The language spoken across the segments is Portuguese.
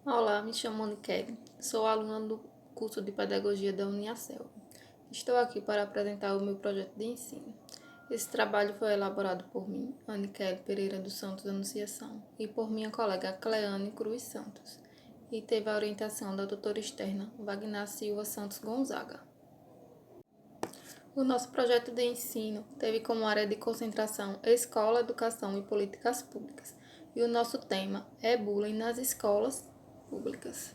Olá, me chamo Nicele, sou aluna do curso de Pedagogia da Uniaselv. Estou aqui para apresentar o meu projeto de ensino. Esse trabalho foi elaborado por mim, Nicele Pereira dos Santos Anunciação, e por minha colega Cleane Cruz Santos, e teve a orientação da doutora externa Wagner Silva Santos Gonzaga. O nosso projeto de ensino teve como área de concentração Escola, Educação e Políticas Públicas, e o nosso tema é bullying nas escolas públicas.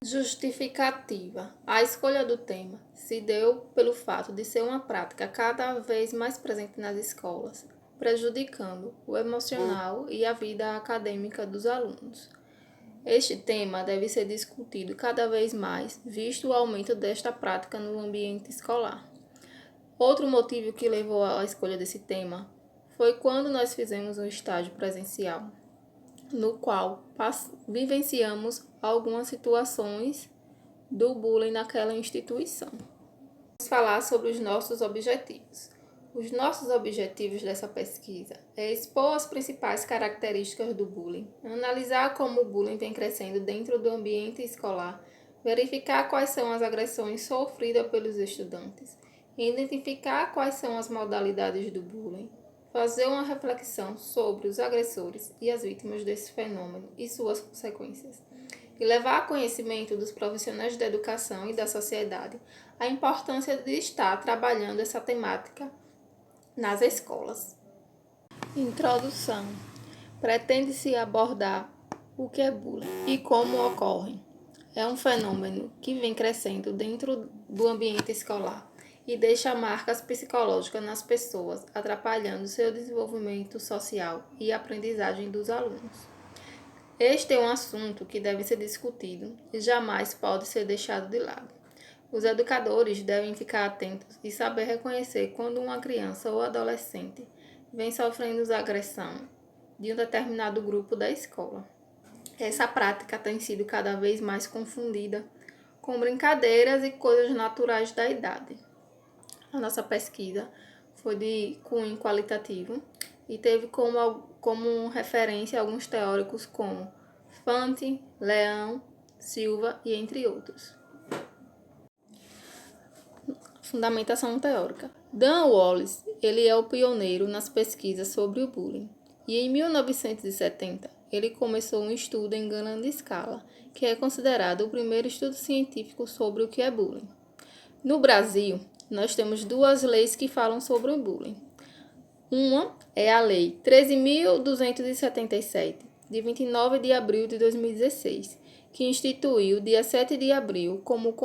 Justificativa. A escolha do tema se deu pelo fato de ser uma prática cada vez mais presente nas escolas, prejudicando o emocional e a vida acadêmica dos alunos. Este tema deve ser discutido cada vez mais, visto o aumento desta prática no ambiente escolar. Outro motivo que levou à escolha desse tema foi quando nós fizemos um estágio presencial, no qual vivenciamos algumas situações do bullying naquela instituição. Vamos falar sobre os nossos objetivos. Os nossos objetivos dessa pesquisa é expor as principais características do bullying, analisar como o bullying vem crescendo dentro do ambiente escolar, verificar quais são as agressões sofridas pelos estudantes, identificar quais são as modalidades do bullying, fazer uma reflexão sobre os agressores e as vítimas desse fenômeno e suas consequências, e levar a conhecimento dos profissionais da educação e da sociedade a importância de estar trabalhando essa temática nas escolas. Introdução. Pretende-se abordar o que é bullying e como ocorre. É um fenômeno que vem crescendo dentro do ambiente escolar e deixa marcas psicológicas nas pessoas, atrapalhando seu desenvolvimento social e aprendizagem dos alunos. Este é um assunto que deve ser discutido e jamais pode ser deixado de lado. Os educadores devem ficar atentos e saber reconhecer quando uma criança ou adolescente vem sofrendo agressão de um determinado grupo da escola. Essa prática tem sido cada vez mais confundida com brincadeiras e coisas naturais da idade. A nossa pesquisa foi de cunho qualitativo e teve como referência alguns teóricos como Fante, Leão, Silva e entre outros. Fundamentação teórica. Dan Wallace, ele é o pioneiro nas pesquisas sobre o bullying. E em 1970, ele começou um estudo em grande escala, que é considerado o primeiro estudo científico sobre o que é bullying. No Brasil, nós temos duas leis que falam sobre o bullying. Uma é a Lei 13.277, de 29 de abril de 2016, que instituiu o dia 7 de abril como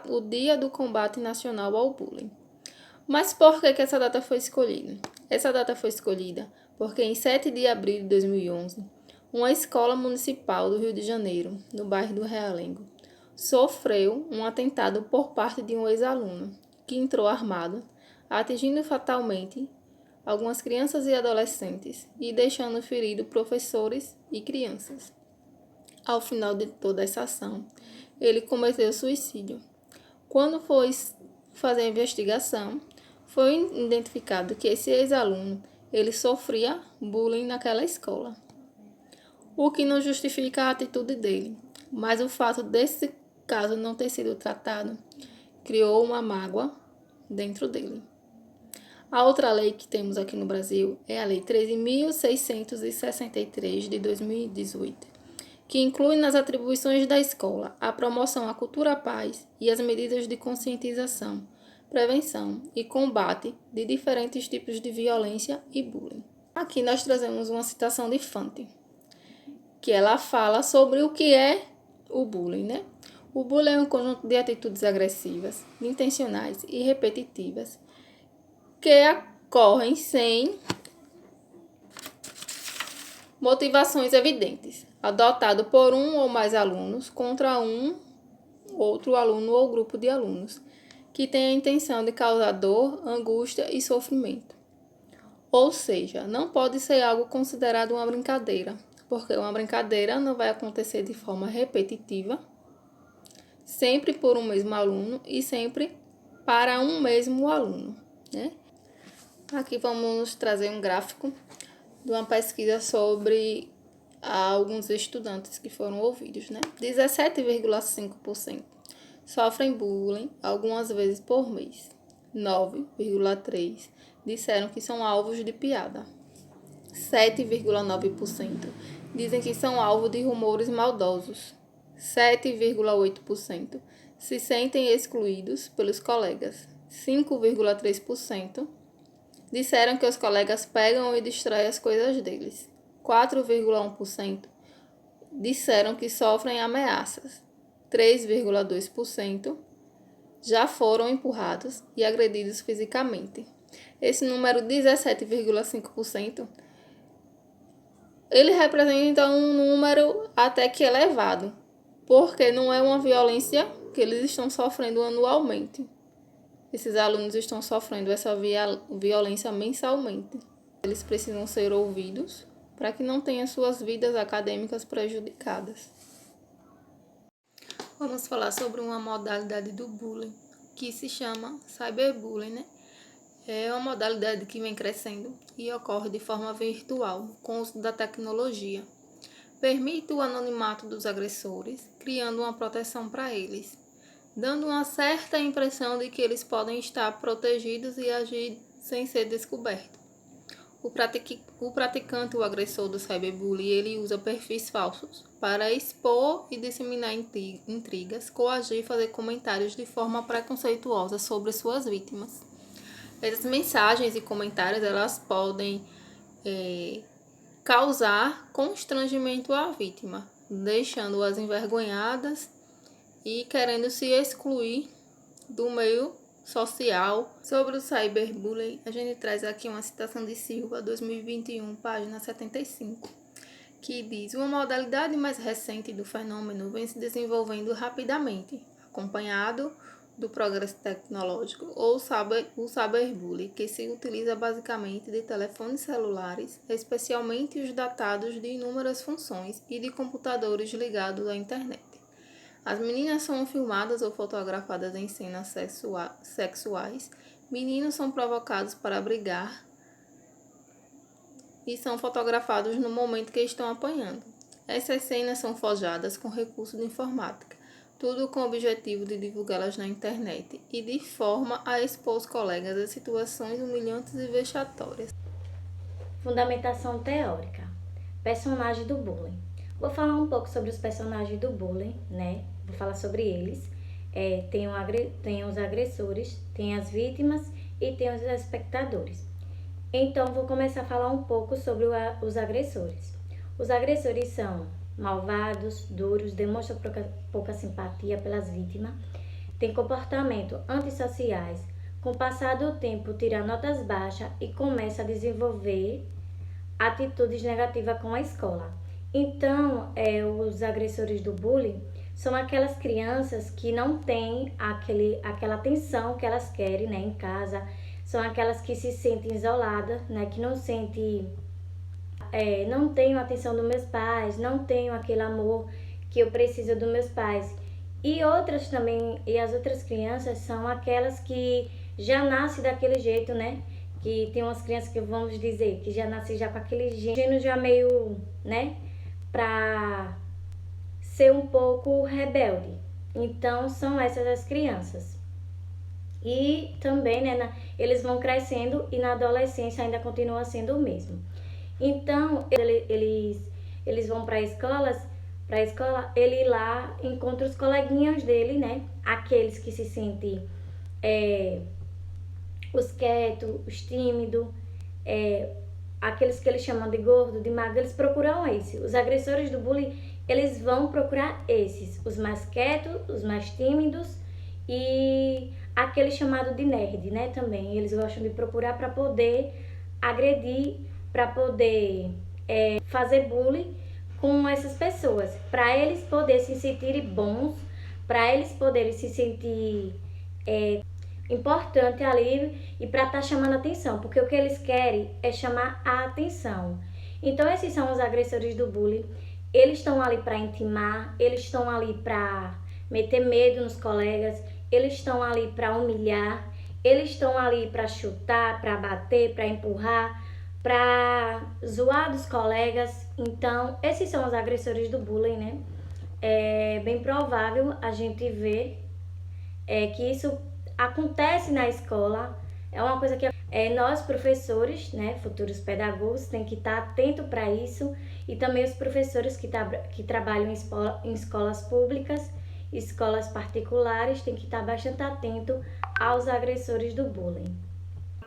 o Dia do Combate Nacional ao Bullying. Mas por que essa data foi escolhida? Essa data foi escolhida porque em 7 de abril de 2011, uma escola municipal do Rio de Janeiro, no bairro do Realengo, sofreu um atentado por parte de um ex-aluno, que entrou armado, atingindo fatalmente algumas crianças e adolescentes e deixando ferido professores e crianças. Ao final de toda essa ação, ele cometeu suicídio. Quando foi fazer a investigação, foi identificado que esse ex-aluno ele sofria bullying naquela escola, o que não justifica a atitude dele, mas o fato desse caso não ter sido tratado criou uma mágoa dentro dele. A outra lei que temos aqui no Brasil é a Lei 13.663 de 2018, que inclui nas atribuições da escola a promoção à cultura paz e as medidas de conscientização, prevenção e combate de diferentes tipos de violência e bullying. Aqui nós trazemos uma citação de Fante, que ela fala sobre o que é o bullying, né? O bullying é um conjunto de atitudes agressivas, intencionais e repetitivas que ocorrem sem motivações evidentes, adotado por um ou mais alunos contra um outro aluno ou grupo de alunos, que tem a intenção de causar dor, angústia e sofrimento. Ou seja, não pode ser algo considerado uma brincadeira, porque uma brincadeira não vai acontecer de forma repetitiva, sempre por um mesmo aluno e sempre para um mesmo aluno, né? Aqui vamos trazer um gráfico de uma pesquisa sobre a alguns estudantes que foram ouvidos, né? 17,5% sofrem bullying algumas vezes por mês. 9,3% disseram que são alvos de piada. 7,9% dizem que são alvo de rumores maldosos. 7,8% se sentem excluídos pelos colegas. 5,3% disseram que os colegas pegam e distraem as coisas deles. 4,1% disseram que sofrem ameaças. 3,2% já foram empurrados e agredidos fisicamente. Esse número 17,5%, ele representa um número até que elevado, porque não é uma violência que eles estão sofrendo anualmente. Esses alunos estão sofrendo essa violência mensalmente. Eles precisam ser ouvidos para que não tenham suas vidas acadêmicas prejudicadas. Vamos falar sobre uma modalidade do bullying, que se chama cyberbullying, né? É uma modalidade que vem crescendo e ocorre de forma virtual, com o uso da tecnologia. Permite o anonimato dos agressores, criando uma proteção para eles, dando uma certa impressão de que eles podem estar protegidos e agir sem ser descoberto. O praticante, o agressor do cyberbullying, ele usa perfis falsos para expor e disseminar intrigas, coagir e fazer comentários de forma preconceituosa sobre suas vítimas. Essas mensagens e comentários, elas podem causar constrangimento à vítima, deixando-as envergonhadas e querendo se excluir do meio social. Sobre o cyberbullying, a gente traz aqui uma citação de Silva, 2021, página 75, que diz: uma modalidade mais recente do fenômeno vem se desenvolvendo rapidamente, acompanhado do progresso tecnológico, ou o cyberbullying, que se utiliza basicamente de telefones celulares, especialmente os datados de inúmeras funções, e de computadores ligados à internet. As meninas são filmadas ou fotografadas em cenas sexuais. Meninos são provocados para brigar e são fotografados no momento que estão apanhando. Essas cenas são forjadas com recursos de informática, tudo com o objetivo de divulgá-las na internet e de forma a expor os colegas a situações humilhantes e vexatórias. Fundamentação teórica. Personagem do bullying. Vou falar um pouco sobre os personagens do bullying, né? Vou falar sobre eles. Tem os agressores, tem as vítimas e tem os espectadores. Então, vou começar a falar um pouco sobre os agressores. Os agressores são malvados, duros, demonstram pouca simpatia pelas vítimas, têm comportamento antissociais, com o passar do tempo tiram notas baixas e começam a desenvolver atitudes negativas com a escola. Então, os agressores do bullying são aquelas crianças que não têm aquela atenção que elas querem, né, em casa. São aquelas que se sentem isoladas, né, que não sentem, não tenho a atenção dos meus pais, não tenho aquele amor que eu preciso dos meus pais. E as outras crianças são aquelas que já nascem daquele jeito, né? Que tem umas crianças que vamos dizer que já nascem já com aquele gênio já meio, né, pra ser um pouco rebelde. Então, são essas as crianças. E também, né, eles vão crescendo e na adolescência ainda continua sendo o mesmo. Então, eles vão para a escola, ele lá encontra os coleguinhas dele, né, aqueles que se sentem os quietos, os tímidos, aqueles que eles chamam de gordo, de magro, eles procuram esse. Os agressores do bullying, eles vão procurar esses, os mais quietos, os mais tímidos e aquele chamado de nerd, né, também. Eles gostam de procurar para poder agredir, para poder fazer bullying com essas pessoas, para eles poderem se sentirem bons, para eles poderem se sentir importante ali e para estar chamando a atenção, porque o que eles querem é chamar a atenção. Então, esses são os agressores do bullying. Eles estão ali para intimar, eles estão ali para meter medo nos colegas, eles estão ali para humilhar, eles estão ali para chutar, para bater, para empurrar, para zoar dos colegas. Então, esses são os agressores do bullying, né? É bem provável a gente ver que isso acontece na escola. É uma coisa que nós, professores, né, futuros pedagogos, tem que estar atento para isso, e também os professores que trabalham em escolas públicas, escolas particulares, tem que estar bastante atento aos agressores do bullying.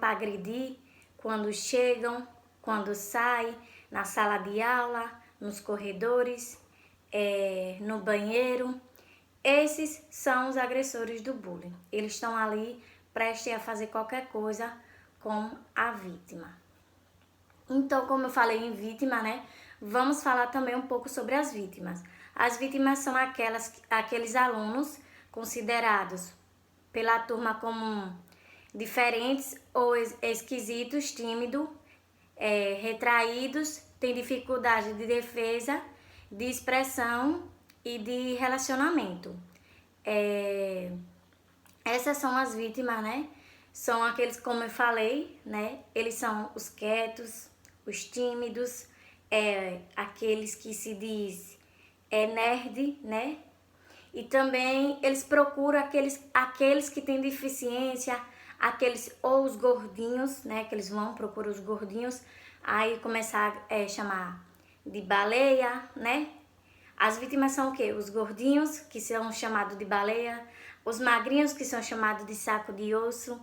Para agredir quando chegam, quando saem, na sala de aula, nos corredores, no banheiro. Esses são os agressores do bullying. Eles estão ali prestes a fazer qualquer coisa com a vítima. Então, como eu falei em vítima, né? Vamos falar também um pouco sobre as vítimas. As vítimas são aqueles alunos considerados pela turma como diferentes ou esquisitos, tímidos, retraídos, têm dificuldade de defesa, de expressão e de relacionamento. Essas são as vítimas, né? São aqueles, como eu falei, né? Eles são os quietos, os tímidos, aqueles que se diz nerd, né? E também eles procuram aqueles que têm deficiência, ou os gordinhos, né? Que eles vão procurar os gordinhos, aí começar a chamar de baleia, né? As vítimas são o quê? Os gordinhos, que são chamados de baleia, os magrinhos, que são chamados de saco de osso,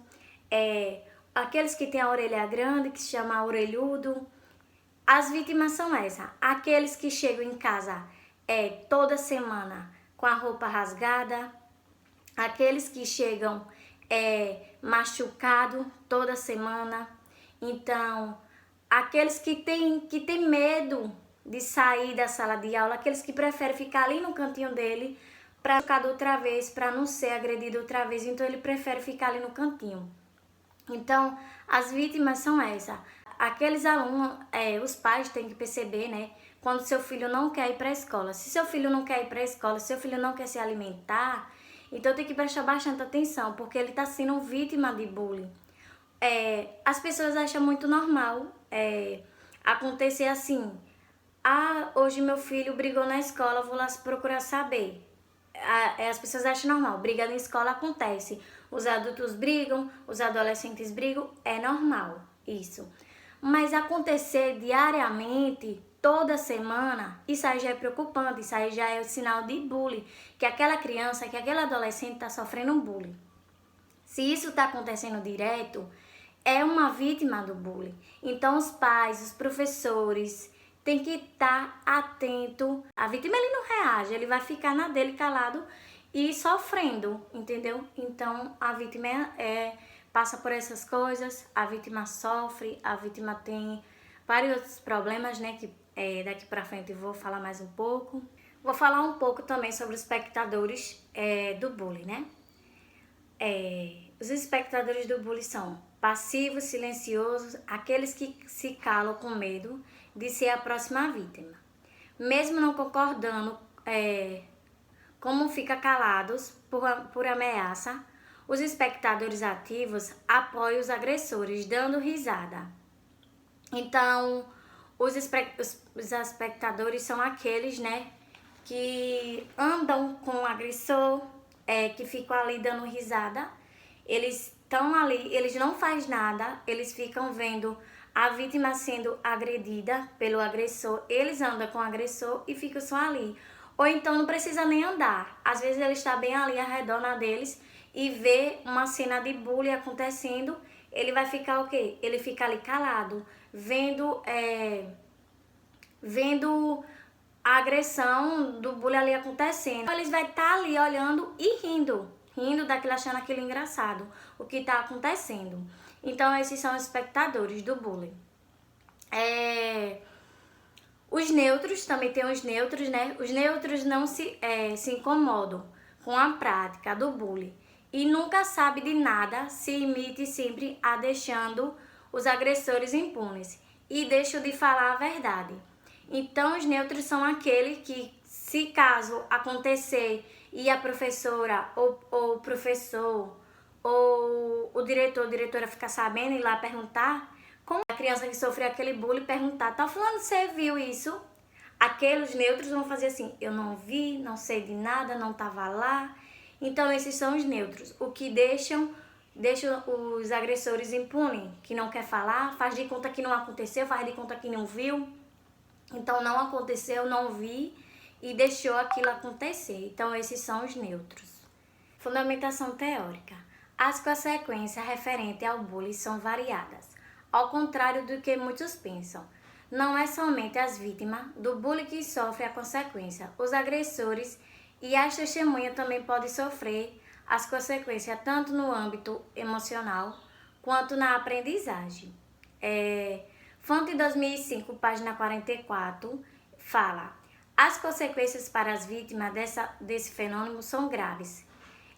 aqueles que têm a orelha grande, que se chama orelhudo. As vítimas são essas, aqueles que chegam em casa toda semana com a roupa rasgada, aqueles que chegam machucado toda semana. Então, aqueles que têm medo de sair da sala de aula, aqueles que preferem ficar ali no cantinho dele para ficar outra vez, para não ser agredido outra vez, então ele prefere ficar ali no cantinho. Então, as vítimas são essas. Aqueles alunos, os pais têm que perceber, né, quando seu filho não quer ir para a escola. Se seu filho não quer ir para a escola, se seu filho não quer se alimentar, então tem que prestar bastante atenção, porque ele está sendo vítima de bullying. As pessoas acham muito normal acontecer assim: hoje meu filho brigou na escola, vou lá procurar saber. As pessoas acham normal, briga na escola acontece. Os adultos brigam, os adolescentes brigam, é normal isso. Mas acontecer diariamente, toda semana, isso aí já é preocupante, isso aí já é sinal de bullying, que aquela criança, que aquele adolescente está sofrendo um bullying. Se isso está acontecendo direto, é uma vítima do bullying. Então os pais, os professores têm que estar atento. A vítima, ele não reage, ele vai ficar na dele calado e sofrendo, entendeu? Então a vítima passa por essas coisas, a vítima sofre, a vítima tem vários outros problemas, né? Que daqui pra frente eu vou falar mais um pouco. Vou falar um pouco também sobre os espectadores do bullying, né? Os espectadores do bullying são passivos, silenciosos, aqueles que se calam com medo de ser a próxima vítima. Mesmo não concordando, como fica calados por ameaça, os espectadores ativos apoiam os agressores, dando risada. Então, os espectadores são aqueles, né, que andam com o agressor, que ficam ali dando risada. Eles estão ali, eles não fazem nada, eles ficam vendo a vítima sendo agredida pelo agressor, eles andam com o agressor e ficam só ali. Ou então não precisa nem andar, às vezes ele está bem ali ao redor deles e vê uma cena de bullying acontecendo, ele vai ficar o quê? Ele fica ali calado, vendo a agressão do bullying ali acontecendo. Eles vão estar ali olhando e rindo daquilo, achando aquilo engraçado, o que está acontecendo. Então, esses são os espectadores do bullying. Os neutros, também tem os neutros, né? Os neutros não se incomodam com a prática do bullying e nunca sabe de nada, se imite sempre deixando os agressores impunes e deixam de falar a verdade. Então, os neutros são aqueles que, se caso acontecer e a professora ou o professor ou o diretor ou diretora ficar sabendo e ir lá perguntar, como a criança que sofreu aquele bullying perguntar: tá falando, você viu isso? Aqueles neutros vão fazer assim, eu não vi, não sei de nada, não estava lá. Então esses são os neutros, o que deixam os agressores impunes, que não quer falar, faz de conta que não aconteceu, faz de conta que não viu. Então não aconteceu, não vi e deixou aquilo acontecer. Então esses são os neutros. Fundamentação teórica. As consequências referentes ao bullying são variadas, ao contrário do que muitos pensam. Não é somente as vítimas do bullying que sofrem a consequência. Os agressores e as testemunhas também podem sofrer as consequências tanto no âmbito emocional quanto na aprendizagem. Fonte 2005, página 44, fala: as consequências para as vítimas desse fenômeno são graves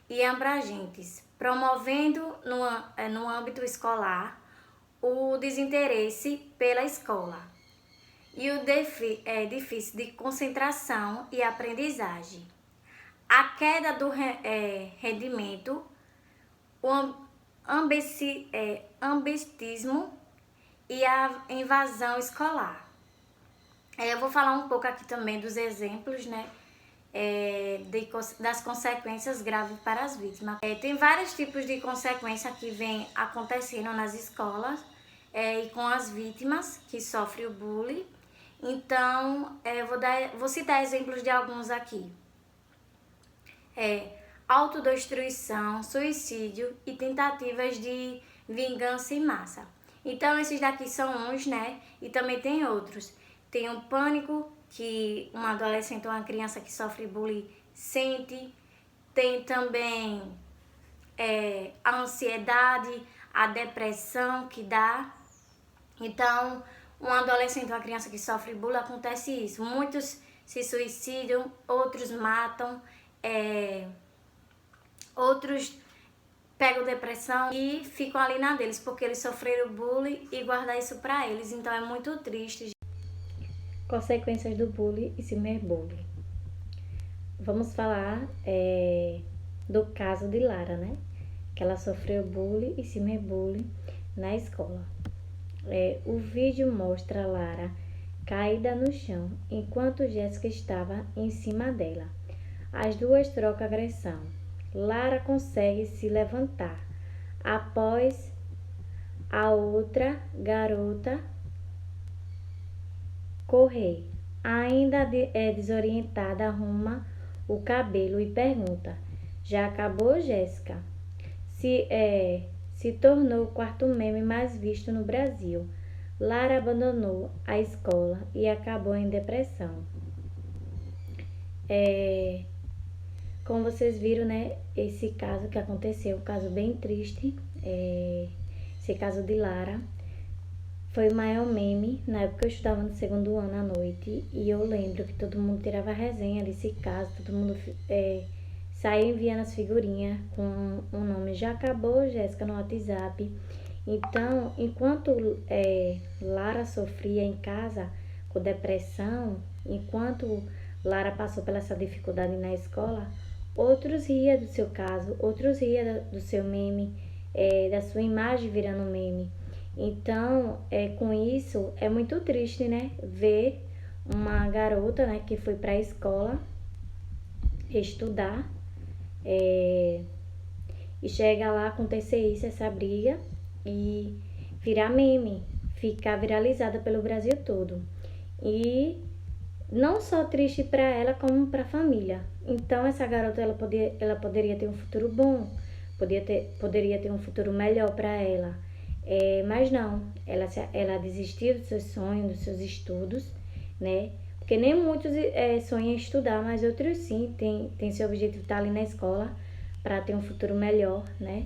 e abrangentes, promovendo no âmbito escolar o desinteresse pela escola e o déficit de concentração e aprendizagem, a queda do rendimento, o ambientismo e a invasão escolar. Eu vou falar um pouco aqui também dos exemplos, né, das consequências graves para as vítimas. Tem vários tipos de consequências que vêm acontecendo nas escolas e com as vítimas que sofrem o bullying. Então, vou citar exemplos de alguns aqui. Autodestruição, suicídio e tentativas de vingança em massa. Então, esses daqui são uns, né? E também tem outros. Tem o pânico, que uma adolescente ou uma criança que sofre bullying sente. Tem também a ansiedade, a depressão que dá. Então, um adolescente ou uma criança que sofre bullying, acontece isso. Muitos se suicidam, outros matam, outros pegam depressão e ficam ali na deles, porque eles sofreram bullying e guardar isso pra eles. Então é muito triste. Consequências do bullying e ciberbullying. Vamos falar do caso de Lara, né? Que ela sofreu bullying e ciberbullying na escola. O vídeo mostra a Lara caída no chão, enquanto Jéssica estava em cima dela. As duas trocam agressão. Lara consegue se levantar após a outra garota correr. Ainda desorientada, arruma o cabelo e pergunta: já acabou, Jéssica? Se tornou o quarto meme mais visto no Brasil. Lara abandonou a escola e acabou em depressão. Como vocês viram, né, esse caso que aconteceu, um caso bem triste, esse caso de Lara, foi o maior meme. Na época eu estudava no segundo ano à noite e eu lembro que todo mundo tirava resenha desse caso, todo mundo saía enviando as figurinhas com o nome já acabou, Jéssica, no WhatsApp. Então, enquanto Lara sofria em casa com depressão, enquanto Lara passou pela essa dificuldade na escola, outros riam do seu caso, outros riam do seu meme, da sua imagem virando meme. Então, com isso, é muito triste, né? Ver uma garota, né, que foi para a escola estudar e chega lá, acontecer isso, essa briga, e virar meme, ficar viralizada pelo Brasil todo. E não só triste para ela, como para a família. Então, essa garota, ela poderia ter um futuro bom, poderia ter um futuro melhor para ela. Mas não, ela desistiu dos seus sonhos, dos seus estudos, né? Porque nem muitos sonham em estudar, mas outros sim, tem seu objetivo de estar ali na escola para ter um futuro melhor, né?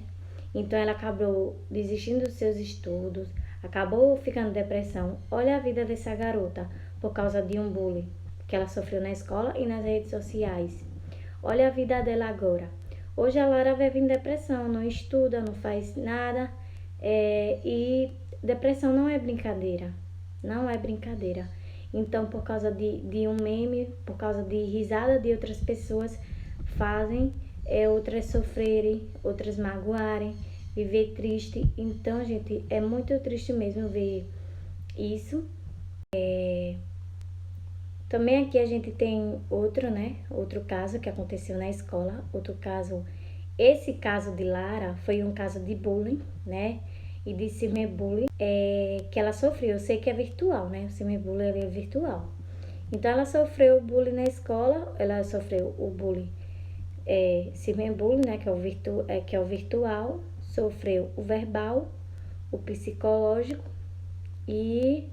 Então ela acabou desistindo dos seus estudos, acabou ficando em depressão. Olha a vida dessa garota por causa de um bullying que ela sofreu na escola e nas redes sociais. Olha a vida dela agora. Hoje a Lara vive em depressão, não estuda, não faz nada. E depressão não é brincadeira, não é brincadeira. Então, por causa de um meme, por causa de risada de outras pessoas, fazem outras sofrerem, outras magoarem, viver triste. Então, gente, é muito triste mesmo ver isso. Também aqui a gente tem outro caso que aconteceu na escola, esse caso de Lara foi um caso de bullying, né, e de cyberbullying que ela sofreu. Eu sei que é virtual, né, o cyberbullying é virtual. Então ela sofreu o bullying na escola, ela sofreu o bullying cyberbullying, né, que é o virtual, sofreu o verbal, o psicológico e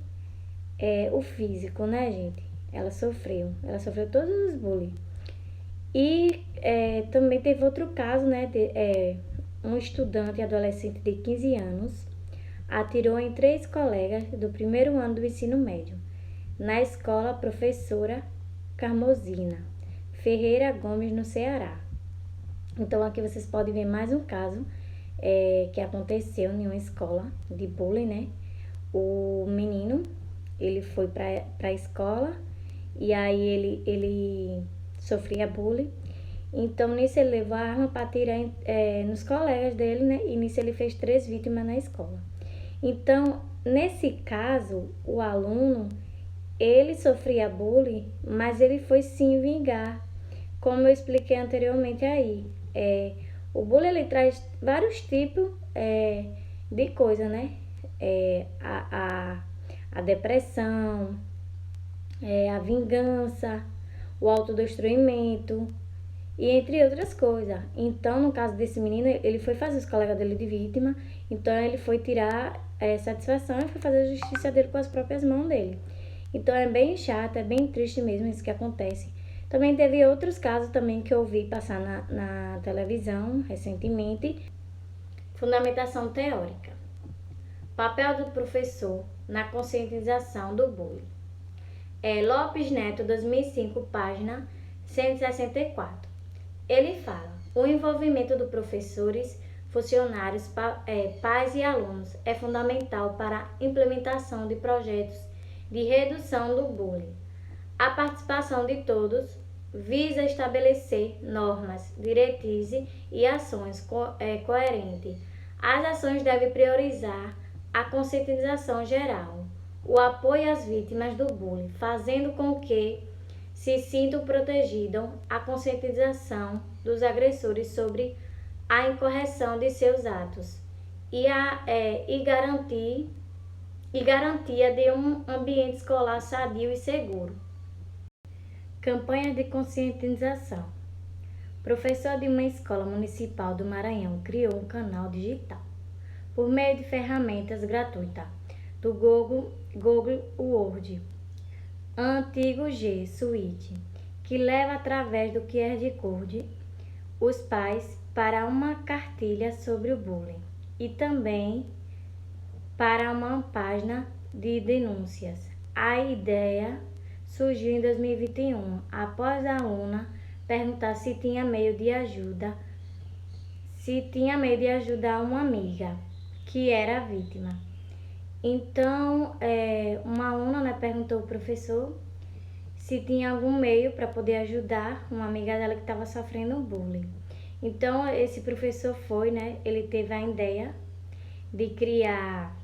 o físico, né, gente? Ela sofreu todos os bullying. E também teve outro caso, né, um estudante adolescente de 15 anos atirou em 3 colegas do primeiro ano do ensino médio, na escola Professora Carmozina Ferreira Gomes, no Ceará. Então aqui vocês podem ver mais um caso que aconteceu em uma escola de bullying, né? O menino, ele foi para a escola e aí ele sofria bullying. Então nisso ele levou a arma para atirar nos colegas dele, né? E nisso ele fez 3 vítimas na escola. Então, nesse caso, o aluno, ele sofria bullying, mas ele foi sim vingar, como eu expliquei anteriormente aí. O bullying, ele traz vários tipos de coisa, né? A depressão, a vingança, o autodestruimento e entre outras coisas. Então, no caso desse menino, ele foi fazer os colegas dele de vítima, então ele foi tirar satisfação e foi fazer a justiça dele com as próprias mãos dele. Então é bem chato, é bem triste mesmo isso que acontece. Também teve outros casos também que eu vi passar na televisão recentemente. Fundamentação teórica. Papel do professor na conscientização do bullying. Lopes Neto, 2005, página 164. Ele fala: o envolvimento dos professores, funcionários, pais e alunos é fundamental para a implementação de projetos de redução do bullying. A participação de todos visa estabelecer normas, diretrizes e ações coerentes. As ações devem priorizar a conscientização geral, o apoio às vítimas do bullying, fazendo com que se sintam protegidos, a conscientização dos agressores sobre a incorreção de seus atos e garantia de um ambiente escolar sadio e seguro. Campanha de conscientização. Professor de uma escola municipal do Maranhão criou um canal digital por meio de ferramentas gratuitas do Google Word, antigo G Suite, que leva através do QR Code os pais para uma cartilha sobre o bullying e também para uma página de denúncias. A ideia surgiu em 2021, após a aluna perguntar se tinha meio de ajudar uma amiga que era vítima. Então, uma aluna perguntou ao professor se tinha algum meio para poder ajudar uma amiga dela que estava sofrendo bullying. Então, esse professor ele teve a ideia de criar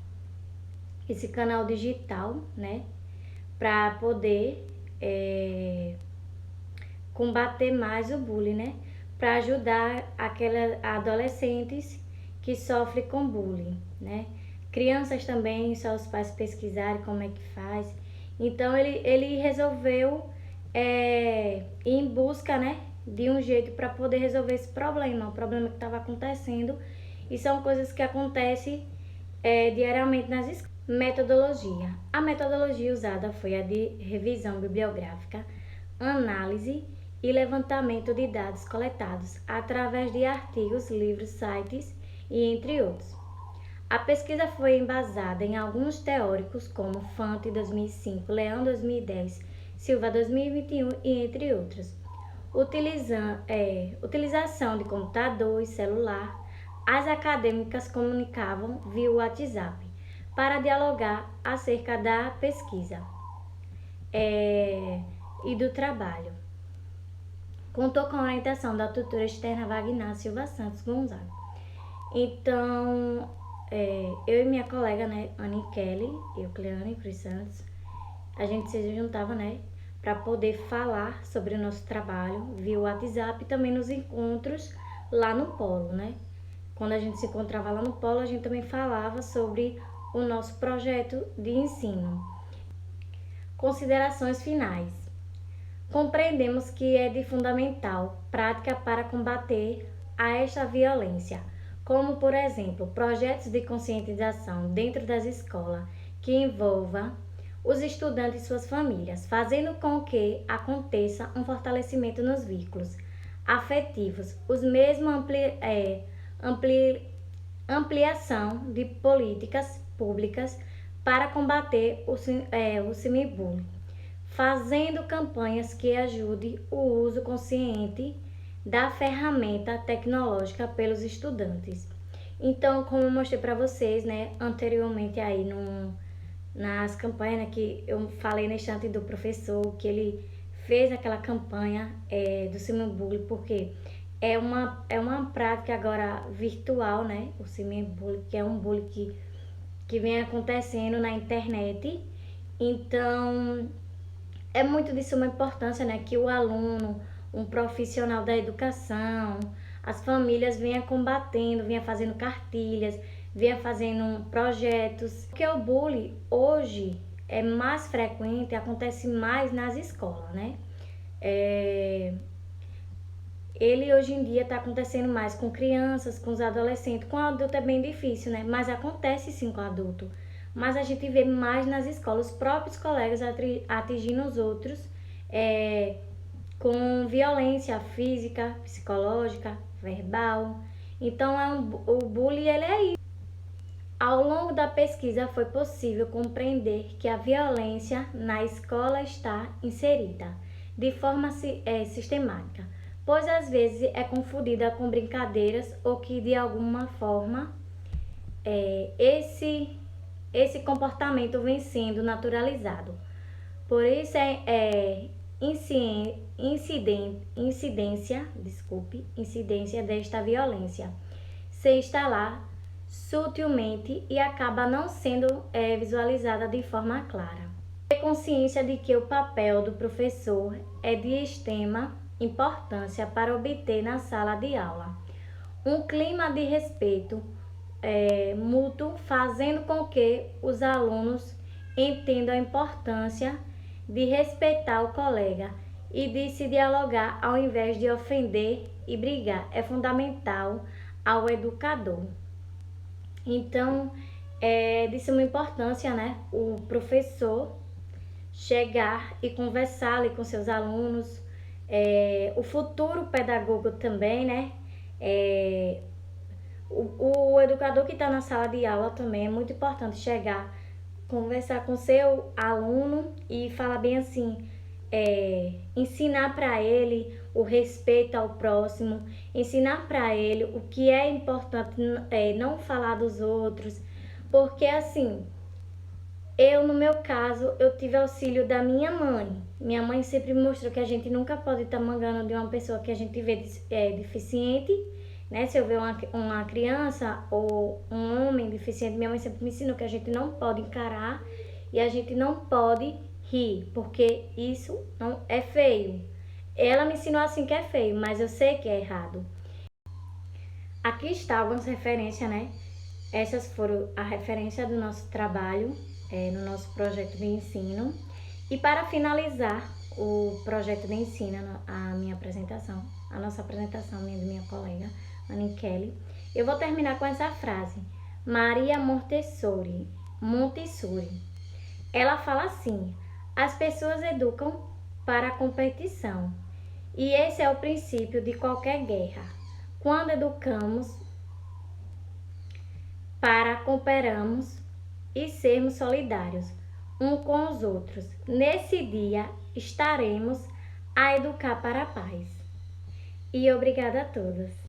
esse canal digital, para poder combater mais o bullying, para ajudar aquelas adolescentes que sofrem com bullying, Crianças também, só os pais pesquisarem como é que faz. Então ele resolveu ir em busca, de um jeito para poder resolver esse problema, o problema que estava acontecendo, e são coisas que acontecem diariamente nas escolas. Metodologia. A metodologia usada foi a de revisão bibliográfica, análise e levantamento de dados coletados através de artigos, livros, sites e entre outros. A pesquisa foi embasada em alguns teóricos como Fante 2005, Leão 2010, Silva 2021 e entre outros. Utilização de computador e celular, as acadêmicas comunicavam via WhatsApp para dialogar acerca da pesquisa e do trabalho. Contou com a orientação da tutora externa Wagner Silva Santos Gonzaga. Então, eu e minha colega, Anne Kelly, Cleane Cruz Santos, a gente se juntava, para poder falar sobre o nosso trabalho via WhatsApp e também nos encontros lá no polo, né? Quando a gente se encontrava lá no polo, a gente também falava sobre o nosso projeto de ensino. Considerações finais. Compreendemos que é de fundamental prática para combater esta violência, como, por exemplo, projetos de conscientização dentro das escolas que envolva os estudantes e suas famílias, fazendo com que aconteça um fortalecimento nos vínculos afetivos, os mesmos ampliação de políticas públicas para combater o cyberbullying, fazendo campanhas que ajudem o uso consciente da ferramenta tecnológica pelos estudantes. Então, como eu mostrei para vocês, né, anteriormente aí nas campanhas que eu falei na instante do professor, que ele fez aquela campanha do cyberbullying, porque é uma prática agora virtual, né, o cyberbullying, que é um bullying que vem acontecendo na internet. Então, é muito de suma importância, né, que o aluno, um profissional da educação, as famílias venham combatendo, venham fazendo cartilhas, venham fazendo projetos. Porque o bullying hoje é mais frequente, acontece mais nas escolas, né? Ele hoje em dia está acontecendo mais com crianças, com os adolescentes, com adulto é bem difícil, né? Mas acontece sim com adulto. Mas a gente vê mais nas escolas, os próprios colegas atingindo os outros com violência física, psicológica, verbal. Então, o bullying ele é isso. Ao longo da pesquisa foi possível compreender que a violência na escola está inserida de forma sistemática, pois às vezes é confundida com brincadeiras ou que de alguma forma esse comportamento vem sendo naturalizado. Por isso incidência desta violência se instalar sutilmente e acaba não sendo visualizada de forma clara. Ter consciência de que o papel do professor é de extrema importância para obter na sala de aula um clima de respeito mútuo, fazendo com que os alunos entendam a importância de respeitar o colega e de se dialogar ao invés de ofender e brigar. É fundamental ao educador. Então, é de suma importância, né, o professor chegar e conversar ali com seus alunos, o futuro pedagogo também, né, o educador que está na sala de aula também é muito importante chegar, conversar com seu aluno e falar bem assim, ensinar para ele o respeito ao próximo, ensinar para ele o que é importante não falar dos outros, porque assim, no meu caso, eu tive auxílio da minha mãe. Minha mãe sempre me mostrou que a gente nunca pode estar mangando de uma pessoa que a gente vê deficiente, né? Se eu ver uma criança ou um homem deficiente, minha mãe sempre me ensinou que a gente não pode encarar e a gente não pode rir, porque isso não é feio. Ela me ensinou assim que é feio, mas eu sei que é errado. Aqui está algumas referências, né? Essas foram a referência do nosso trabalho, no nosso projeto de ensino. E para finalizar o projeto de ensino, a nossa apresentação, minha colega, Anne Kelly, eu vou terminar com essa frase. Maria Montessori. Ela fala assim: as pessoas educam para a competição. E esse é o princípio de qualquer guerra. Quando educamos para cooperarmos e sermos solidários uns com os outros, nesse dia estaremos a educar para a paz. E obrigada a todos.